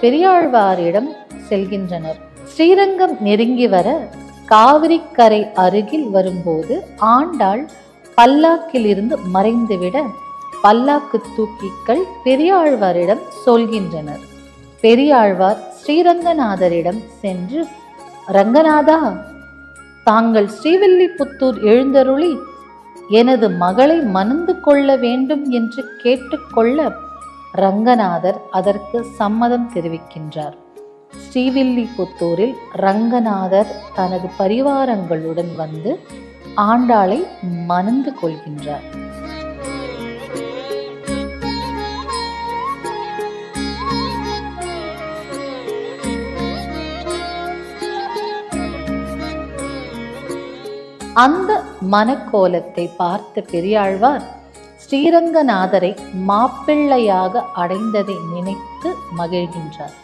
பெரியாழ்வாரிடம் செல்கின்றனர். ஸ்ரீரங்கம் நெருங்கி வர காவிரி கரை அருகில் வரும்போது ஆண்டாள் பல்லாக்கிலிருந்து மறைந்துவிட பல்லாக்கு தூக்கிகள் பெரியாழ்வாரிடம் சொல்கின்றனர். பெரியாழ்வார் ஸ்ரீரங்கநாதரிடம் சென்று, ரங்கநாதா, தாங்கள் ஸ்ரீவில்லிபுத்தூர் எழுந்தருளி எனது மகளை மணந்து கொள்ள வேண்டும் என்று கேட்டுக்கொள்ள ரங்கநாதர் அதற்கு சம்மதம் தெரிவிக்கின்றார். ஸ்ரீவில்லிபுத்தூரில் ரங்கநாதர் தனது பரிவாரங்களுடன் வந்து ஆண்டாளை மணந்து கொள்கின்றார். அந்த மனக்கோலத்தை பார்த்த பெரியாழ்வார் ஸ்ரீரங்கநாதரை மாப்பிள்ளையாக அடைந்ததை நினைத்து மகிழ்கின்றார்.